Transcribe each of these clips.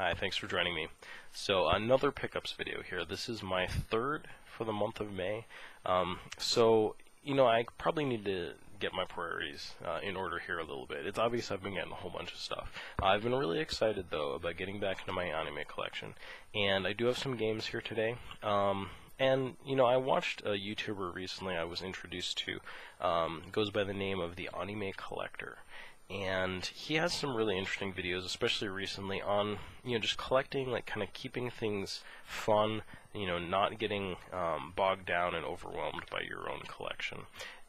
Hi, thanks for joining me. So another pickups video here. This is my third for the month of May. I probably need to get my priorities in order here a little bit. It's obvious I've been getting a whole bunch of stuff. I've been really excited though about getting back into my anime collection, and I do have some games here today. I watched a YouTuber recently I was introduced to, goes by the name of the Anime Collector. And he has some really interesting videos, especially recently, on, just collecting, like, kind of keeping things fun, not getting bogged down and overwhelmed by your own collection.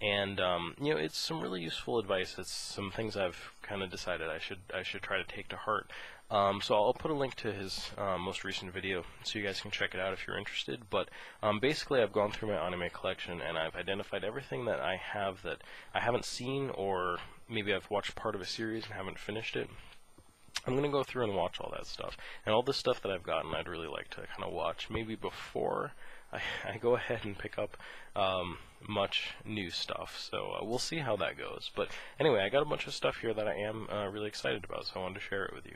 And, it's some really useful advice. It's some things I've kind of decided I should try to take to heart. So I'll put a link to his most recent video so you guys can check it out if you're interested. But basically I've gone through my anime collection and I've identified everything that I have that I haven't seen, or maybe I've watched part of a series and haven't finished it. I'm going to go through and watch all that stuff. And all the stuff that I've gotten I'd really like to kind of watch maybe before I go ahead and pick up much new stuff, so we'll see how that goes. But anyway, I got a bunch of stuff here that I am really excited about, so I wanted to share it with you.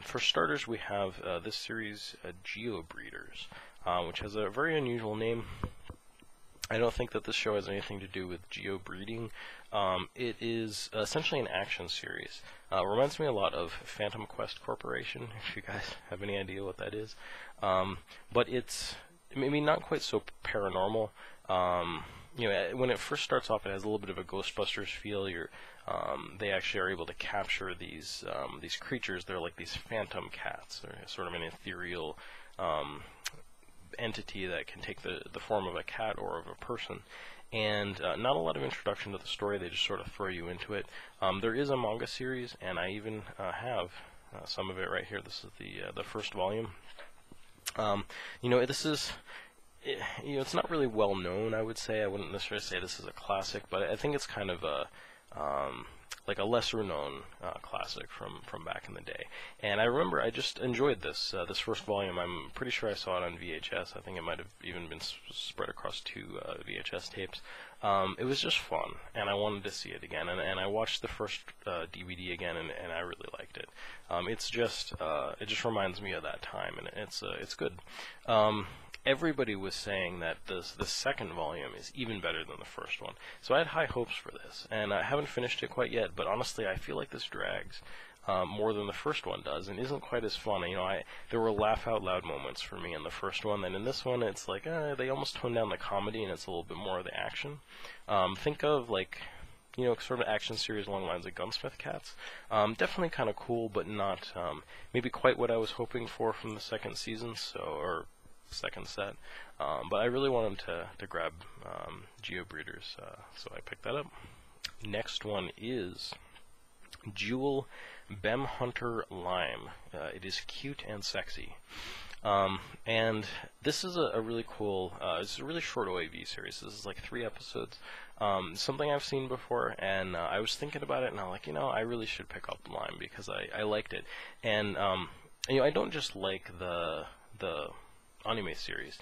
For starters, we have this series, GeoBreeders, which has a very unusual name. I don't think that this show has anything to do with geo-breeding. It is essentially an action series. Reminds me a lot of Phantom Quest Corporation, if you guys have any idea what that is. But it's maybe not quite so paranormal. When it first starts off, it has a little bit of a Ghostbusters feel. They actually are able to capture these creatures. They're like these phantom cats. They're sort of an ethereal entity that can take the form of a cat or of a person. And not a lot of introduction to the story. They just sort of throw you into it. There is a manga series, and I even have some of it right here. This is the first volume. This is, it's not really well known, I would say. I wouldn't necessarily say this is a classic, but I think it's kind of like a lesser known classic from back in the day. And I remember I just enjoyed this first volume. I'm pretty sure I saw it on VHS. I think it might have even been spread across 2 VHS tapes. It was just fun, and I wanted to see it again. And I watched the first DVD again, and I really liked it. It just reminds me of that time, and it's good. Everybody was saying that the second volume is even better than the first one. So I had high hopes for this, and I haven't finished it quite yet, but honestly I feel like this drags more than the first one does, and isn't quite as fun. There were laugh-out-loud moments for me in the first one, and in this one it's like, they almost tone down the comedy, and it's a little bit more of the action. Think of, like, sort of action series along the lines of Gunsmith Cats. Definitely kind of cool, but not maybe quite what I was hoping for from the second season, or second set, but I really wanted to grab GeoBreeders, so I picked that up. Next one is Jewel Bem Hunter Lime. It is cute and sexy, and this is a really cool, it's a really short OAV series. This is like 3 episodes, something I've seen before, and I was thinking about it, and I'm like, I really should pick up Lime because I liked it. And I don't just like the anime series.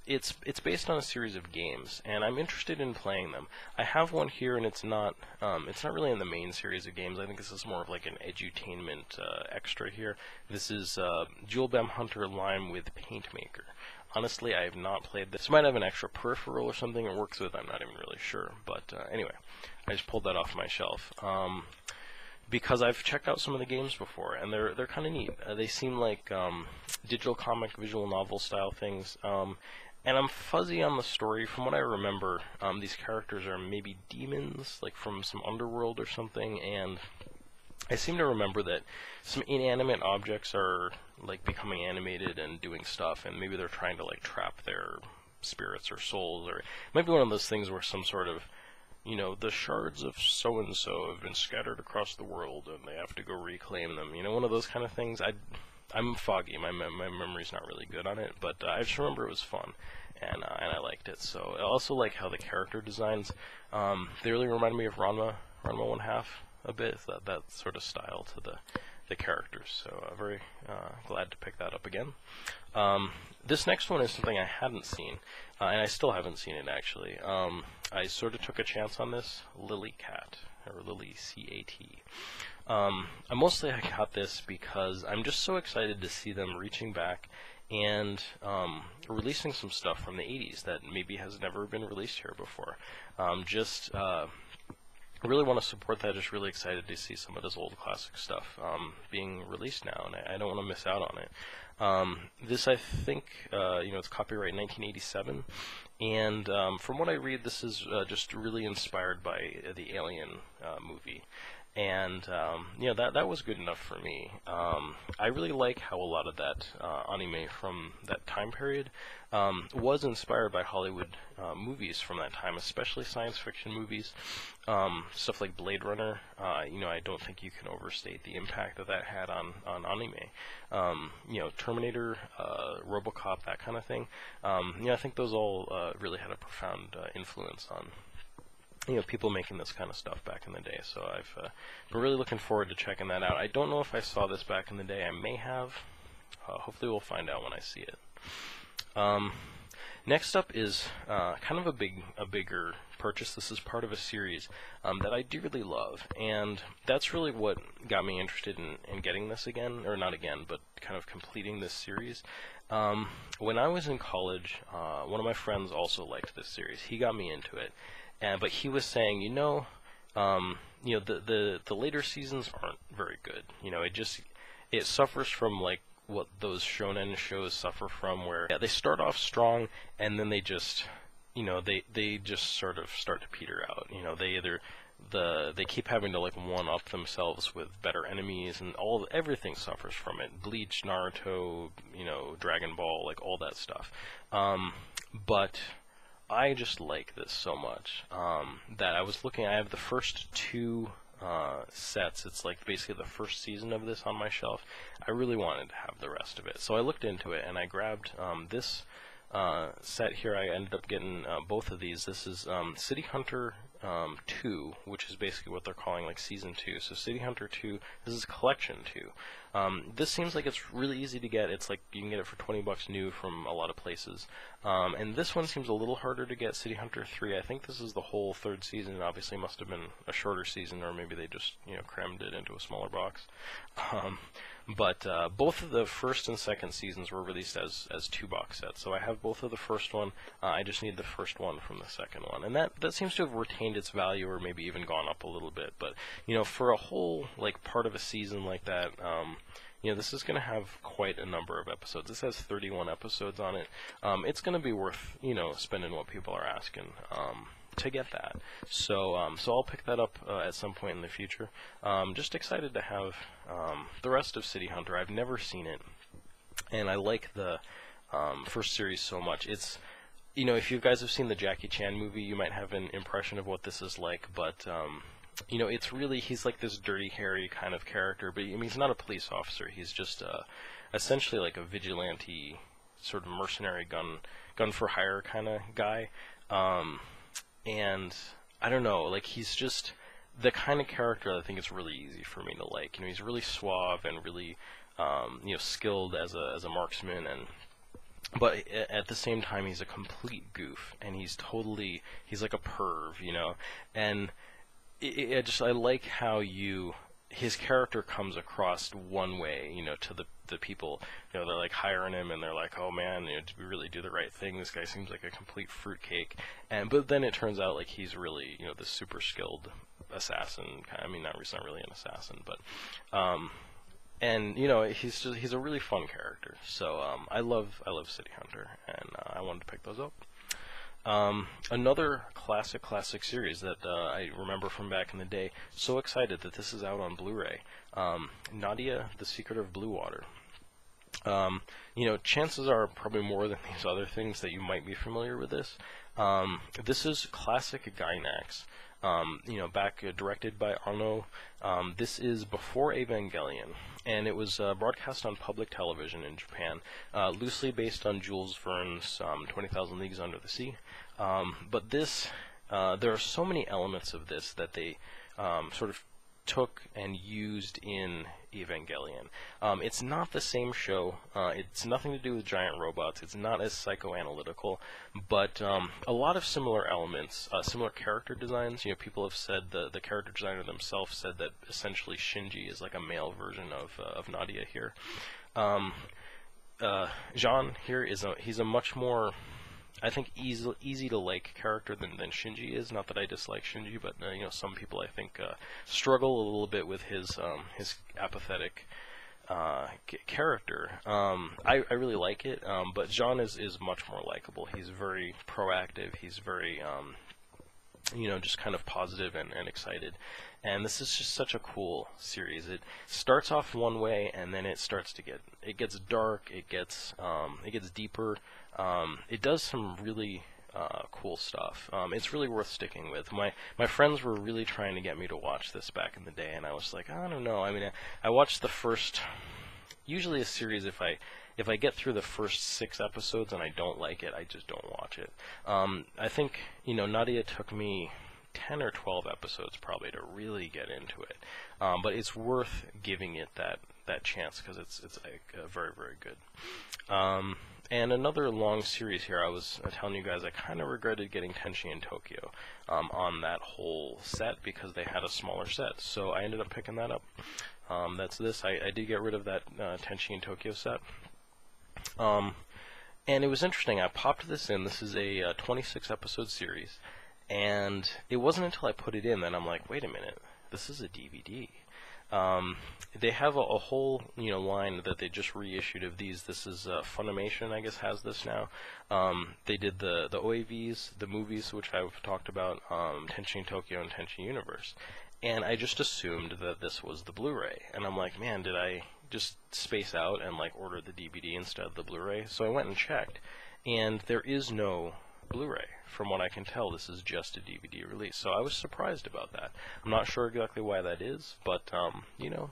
It's based on a series of games, and I'm interested in playing them. I have one here, and it's not really in the main series of games. I think this is more of like an edutainment extra here. This is Jewel Bem Hunter Lime with Paintmaker. Honestly, I have not played this. It might have an extra peripheral or something it works with. I'm not even really sure. But anyway, I just pulled that off my shelf. Because I've checked out some of the games before, and they're kind of neat. They seem like digital comic, visual novel style things, and I'm fuzzy on the story. From what I remember, these characters are maybe demons, like from some underworld or something, and I seem to remember that some inanimate objects are like becoming animated and doing stuff, and maybe they're trying to like trap their spirits or souls, or it might be one of those things where some sort of, the shards of so-and-so have been scattered across the world, and they have to go reclaim them. One of those kind of things. I'm foggy. My memory's not really good on it, but I just remember it was fun, and I liked it. So I also like how the character designs, they really remind me of Ranma 1/2 a bit. That sort of style to the characters. So very glad to pick that up again. This next one is something I hadn't seen, and I still haven't seen it actually. I sort of took a chance on this, Lily Cat, or Lily C-A-T. Mostly I got this because I'm just so excited to see them reaching back and releasing some stuff from the 80s that maybe has never been released here before. I really want to support that. Just really excited to see some of this old classic stuff being released now, and I don't want to miss out on it. This, I think, it's copyright 1987, and from what I read, this is just really inspired by the Alien movie. And that was good enough for me. I really like how a lot of that anime from that time period was inspired by Hollywood movies from that time, especially science fiction movies, stuff like Blade Runner. I don't think you can overstate the impact that had on anime. Terminator, RoboCop, that kind of thing. I think those all really had a profound influence on people making this kind of stuff back in the day. So I've been really looking forward to checking that out. I don't know if I saw this back in the day. I may have. Hopefully we'll find out when I see it. Next up is kind of a bigger purchase. This is part of a series that I dearly love, and that's really what got me interested in getting this again, or not again, but kind of completing this series. When I was in college, one of my friends also liked this series. He got me into it. But he was saying, the later seasons aren't very good. It suffers from like what those shonen shows suffer from, where they start off strong and then they just, they just sort of start to peter out. They keep having to like one up themselves with better enemies, and everything suffers from it. Bleach, Naruto, Dragon Ball, like all that stuff. But I just like this so much that I have the first two sets. It's like basically the first season of this on my shelf. I really wanted to have the rest of it, so I looked into it and I grabbed this set here. I ended up getting both of these. This is City Hunter 2, which is basically what they're calling like Season 2. So City Hunter 2, this is Collection 2. This seems like it's really easy to get. It's like you can get it for $20 new from a lot of places. And this one seems a little harder to get, City Hunter 3. I think this is the whole third season. It obviously must have been a shorter season, or maybe they just crammed it into a smaller box. But both of the first and second seasons were released as 2-box sets. So I have both of the first one. I just need the first one from the second one. And that seems to have retained its value, or maybe even gone up a little bit. But, for a whole, like, part of a season like that, this is going to have quite a number of episodes. This has 31 episodes on it. It's going to be worth, spending what people are asking to get that. So I'll pick that up at some point in the future. Just excited to have the rest of City Hunter. I've never seen it, and I like the first series so much. It's, if you guys have seen the Jackie Chan movie, you might have an impression of what this is like, but it's really, he's like this dirty, hairy kind of character, but he's not a police officer. He's just essentially like a vigilante, sort of mercenary gun for hire kind of guy. And I don't know, like, he's just the kind of character that I think it's really easy for me to like. He's really suave and really skilled as a marksman, but at the same time he's a complete goof, and he's like a perv, and I like how his character comes across one way, to the people, they're like hiring him, and they're like, oh man, did we really do the right thing? This guy seems like a complete fruitcake. But then it turns out like he's really, this super skilled assassin. He's not really an assassin, but he's a really fun character. So I love City Hunter, and I wanted to pick those up. Another classic series that I remember from back in the day. So excited that this is out on Blu-ray. Nadia, The Secret of Blue Water. Chances are probably more than these other things that you might be familiar with this. This is classic Gainax. Back directed by Arno. This is before Evangelion, and it was broadcast on public television in Japan, loosely based on Jules Verne's 20,000 Leagues Under the Sea. But this, there are so many elements of this that they sort of took and used in Evangelion. It's not the same show. It's nothing to do with giant robots. It's not as psychoanalytical, but a lot of similar elements, similar character designs. You know, people have said the character designer themselves said that essentially Shinji is like a male version of Nadia here. Jean here he's a much more, I think, easy to like character than Shinji is. Not that I dislike Shinji, but you know, some people I think struggle a little bit with his apathetic character. I really like it, but Jean is much more likable. He's very proactive. He's very you know, just kind of positive and excited. And this is just such a cool series. It starts off one way, and then it starts to gets dark. It gets deeper. It does some really cool stuff. It's really worth sticking with. My friends were really trying to get me to watch this back in the day, and I was like, I don't know. I mean, I watched the first. Usually, a series, if I get through the first 6 episodes and I don't like it, I just don't watch it. I think, you know, Nadia took me 10 or 12 episodes probably to really get into it, but it's worth giving it that chance because it's like, very, very good. And another long series here, I was telling you guys I kind of regretted getting Tenchi in Tokyo on that whole set because they had a smaller set, so I ended up picking that up. That's this. I did get rid of that Tenchi in Tokyo set. And it was interesting. I popped this in. This is a 26 episode series, and it wasn't until I put it in that I'm like, wait a minute, this is a DVD. They have a whole, you know, line that they just reissued of these. This is Funimation, I guess, has this now. They did the OAVs, the movies, which I've talked about, Tenchi in Tokyo and Tenchi Universe. And I just assumed that this was the Blu-ray. And I'm like, man, did I just space out and like order the DVD instead of the Blu-ray? So I went and checked, and there is no Blu-ray. From what I can tell, this is just a DVD release. So I was surprised about that. I'm not sure exactly why that is, but you know,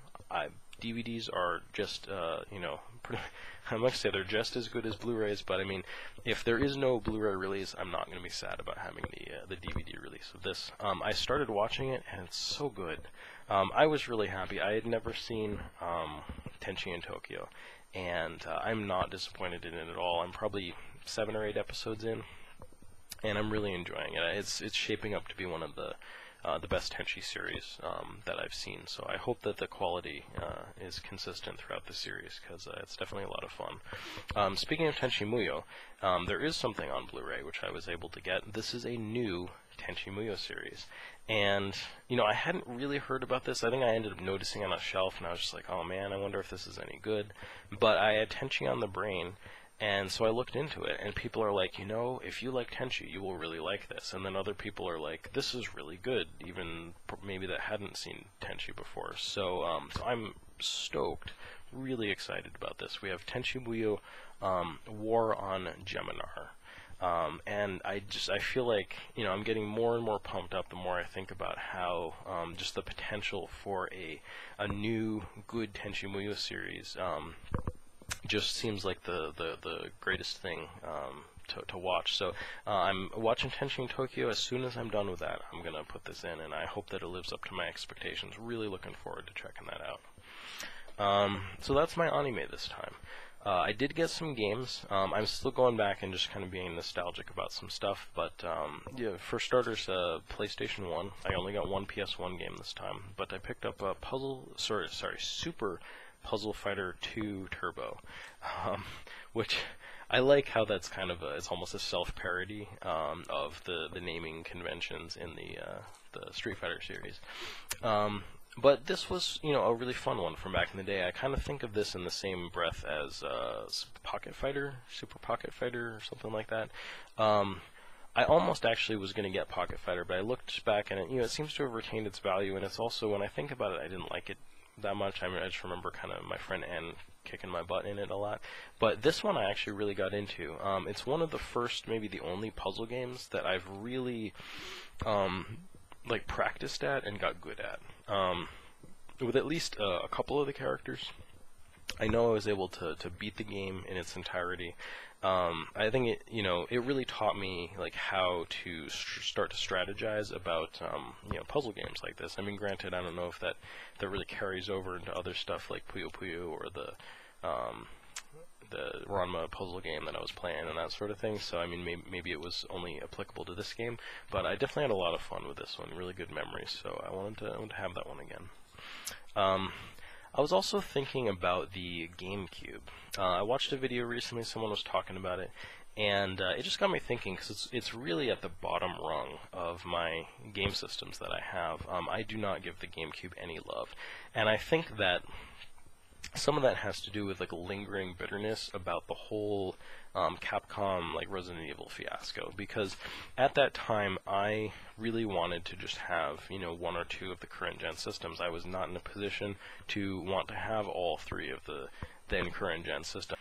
DVDs are just you know, I must say they're just as good as Blu-rays. But I mean, if there is no Blu-ray release, I'm not going to be sad about having the DVD release of this. I started watching it, and it's so good. I was really happy. I had never seen Tenchi in Tokyo, and I'm not disappointed in it at all. I'm probably 7 or 8 episodes in, and I'm really enjoying it. It's shaping up to be one of the best Tenchi series that I've seen. So I hope that the quality is consistent throughout the series, because it's definitely a lot of fun. Speaking of Tenchi Muyo, there is something on Blu-ray which I was able to get. This is a new Tenchi Muyo series, and you know, I hadn't really heard about this. I think I ended up noticing it on a shelf, and I was just like, oh man, I wonder if this is any good. But I had Tenchi on the brain, and so I looked into it, and people are like, you know, if you like Tenchi, you will really like this. And then other people are like, this is really good, even maybe that hadn't seen Tenchi before. So, so I'm stoked, really excited about this. We have Tenchi Muyo War on Geminar. And I feel like, you know, I'm getting more and more pumped up the more I think about how just the potential for a new good Tenchi Muyo series just seems like the greatest thing to watch. So I'm watching Tenchi in Tokyo. As soon as I'm done with that, I'm going to put this in, and I hope that it lives up to my expectations. Really looking forward to checking that out. So that's my anime this time. I did get some games. I'm still going back and just kind of being nostalgic about some stuff, but yeah, for starters, PlayStation 1. I only got one PS1 game this time, but I picked up a Super Puzzle Fighter 2 Turbo, which I like how that's kind of it's almost a self-parody of the naming conventions in the Street Fighter series. But this was, you know, a really fun one from back in the day. I kind of think of this in the same breath as Pocket Fighter, Super Pocket Fighter, or something like that. I almost actually was going to get Pocket Fighter, but I looked back and it seems to have retained its value. And it's also, when I think about it, I didn't like it that much. I just remember kind of my friend Ann kicking my butt in it a lot. But this one I actually really got into. It's one of the first, maybe the only puzzle games that I've really like practiced at and got good at. With at least a couple of the characters. I know I was able to beat the game in its entirety. I think it really taught me like how to start to strategize about puzzle games like this. I mean, granted, I don't know if that really carries over into other stuff like Puyo Puyo or the Ranma puzzle game that I was playing and that sort of thing. So I mean, maybe it was only applicable to this game, but I definitely had a lot of fun with this one. Really good memories. So I wanted to have that one again. I was also thinking about the GameCube. I watched a video recently, someone was talking about it, and it just got me thinking, because it's really at the bottom rung of my game systems that I have. I do not give the GameCube any love, and I think that some of that has to do with like a lingering bitterness about the whole Capcom like Resident Evil fiasco, because at that time I really wanted to just have one or two of the current gen systems. I was not in a position to want to have all three of the then current gen systems.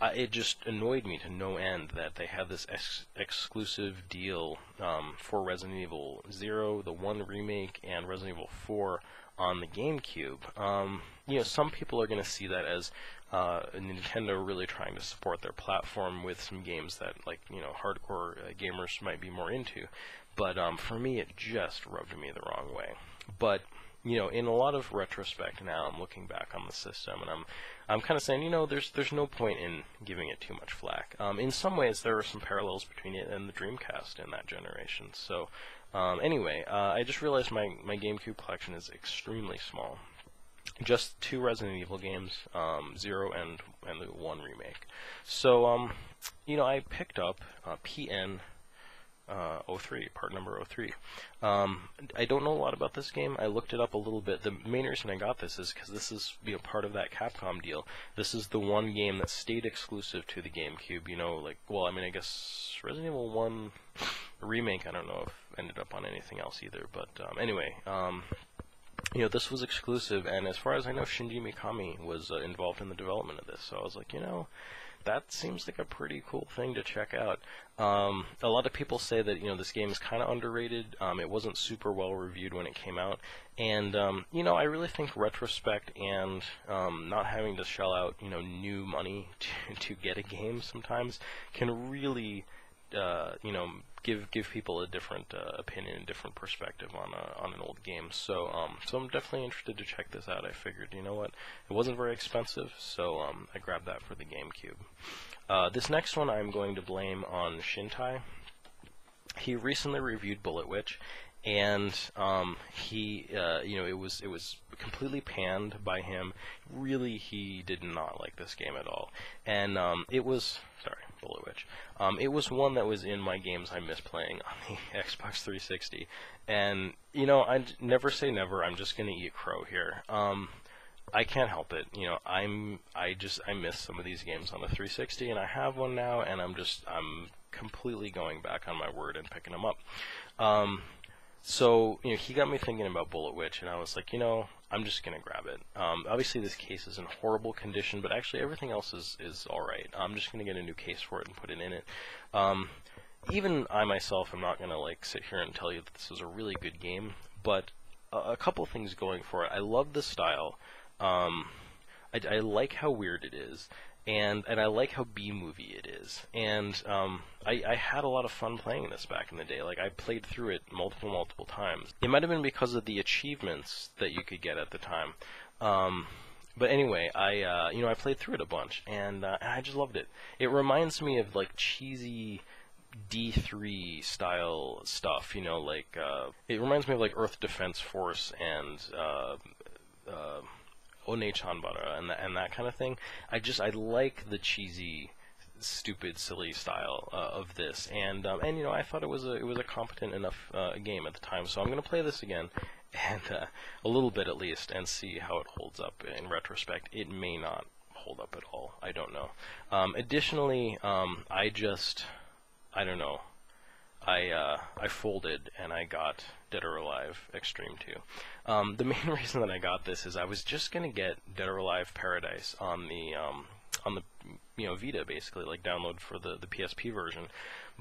It just annoyed me to no end that they had this exclusive deal for Resident Evil 0, the 1 remake, and Resident Evil 4 on the GameCube. Some people are going to see that as Nintendo really trying to support their platform with some games that, like, hardcore gamers might be more into. But for me, it just rubbed me the wrong way. But in a lot of retrospect now, I'm looking back on the system, and I'm kind of saying, there's no point in giving it too much flack. In some ways, there are some parallels between it and the Dreamcast in that generation. So, anyway, I just realized my GameCube collection is extremely small. Just 2 Resident Evil games, 0 and the 1 remake. So, I picked up PN 03, part number 03. I don't know a lot about this game. I looked it up a little bit. The main reason I got this is because this is part of that Capcom deal. This is the one game that stayed exclusive to the GameCube. I guess Resident Evil 1 remake, I don't know if ended up on anything else either. But anyway, this was exclusive, and as far as I know, Shinji Mikami was involved in the development of this. So I was like, that seems like a pretty cool thing to check out. A lot of people say that this game is kind of underrated. It wasn't super well reviewed when it came out, and I really think retrospect and not having to shell out new money to get a game sometimes can really give people a different opinion, a different perspective on an old game. So I'm definitely interested to check this out. I figured, it wasn't very expensive, so I grabbed that for the GameCube. This next one I'm going to blame on Shintai. He recently reviewed Bullet Witch, and it was completely panned by him. Really, he did not like this game at all, and Bullet Witch. It was one that was in my games I miss playing on the Xbox 360, and I never say never. I'm just gonna eat crow here. I can't help it. I miss some of these games on the 360, and I have one now, and I'm completely going back on my word and picking them up. So, he got me thinking about Bullet Witch, and I was like, I'm just going to grab it. Obviously, this case is in horrible condition, but actually everything else is alright. I'm just going to get a new case for it and put it in it. Even I myself am not going to, sit here and tell you that this is a really good game, but a couple things going for it. I love the style. I like how weird it is. And I like how B-movie it is. And I had a lot of fun playing this back in the day. I played through it multiple times. It might have been because of the achievements that you could get at the time. But anyway, I played through it a bunch, and I just loved it. It reminds me of one D3 style stuff, it reminds me of Earth Defense Force and One Chanbara and that kind of thing. I like the cheesy, stupid, silly style of this, and I thought it was a competent enough game at the time. So I'm gonna play this again, and a little bit at least, and see how it holds up in retrospect. It may not hold up at all. I don't know. Additionally, I don't know. I folded and I got Dead or Alive Xtreme 2. The main reason that I got this is I was just gonna get Dead or Alive Paradise on the on the Vita, basically, like download for the PSP version.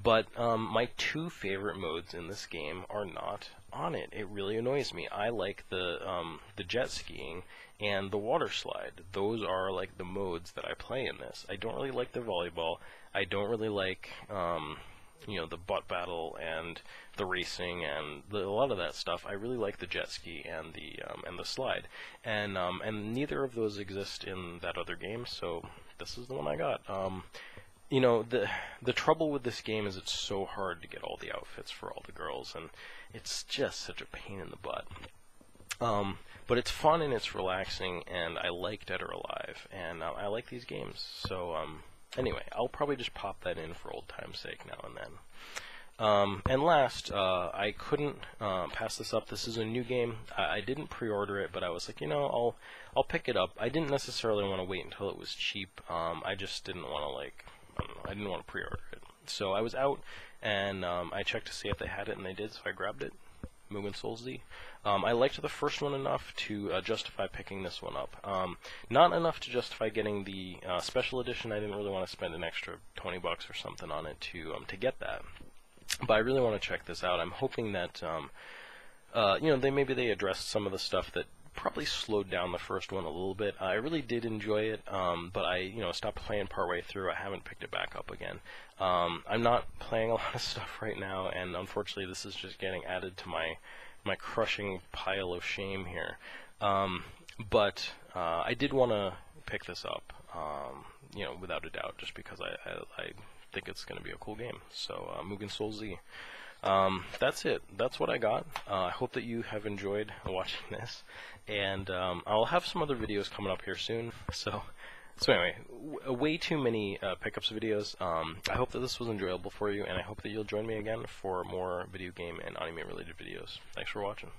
But my two favorite modes in this game are not on it. It really annoys me. I like the jet skiing and the water slide. Those are like the modes that I play in this. I don't really like the volleyball. I don't really like the butt battle and the racing and a lot of that stuff. I really like the jet ski and the slide, and neither of those exist in that other game. So this is the one I got. The trouble with this game is it's so hard to get all the outfits for all the girls, and it's just such a pain in the butt. But it's fun and it's relaxing, and I like Dead or Alive, and I like these games. So anyway, I'll probably just pop that in for old time's sake now and then. And last, I couldn't pass this up. This is a new game. I didn't pre-order it, but I was like, I'll pick it up. I didn't necessarily want to wait until it was cheap. I just didn't want to I didn't want to pre-order it. So I was out, and I checked to see if they had it, and they did, so I grabbed it. Mugen Souls II. I liked the first one enough to justify picking this one up. Not enough to justify getting the special edition. I didn't really want to spend an extra $20 or something on it to get that. But I really want to check this out. I'm hoping that maybe they addressed some of the stuff that probably slowed down the first one a little bit. I really did enjoy it, but I stopped playing partway through. I haven't picked it back up again. I'm not playing a lot of stuff right now, and unfortunately this is just getting added to my crushing pile of shame here. But I did want to pick this up, without a doubt, just because I think it's going to be a cool game. So Mugen Souls II. That's it. That's what I got. I hope that you have enjoyed watching this, and I'll have some other videos coming up here soon. So anyway, way too many pickups videos. I hope that this was enjoyable for you, and I hope that you'll join me again for more video game and anime related videos. Thanks for watching.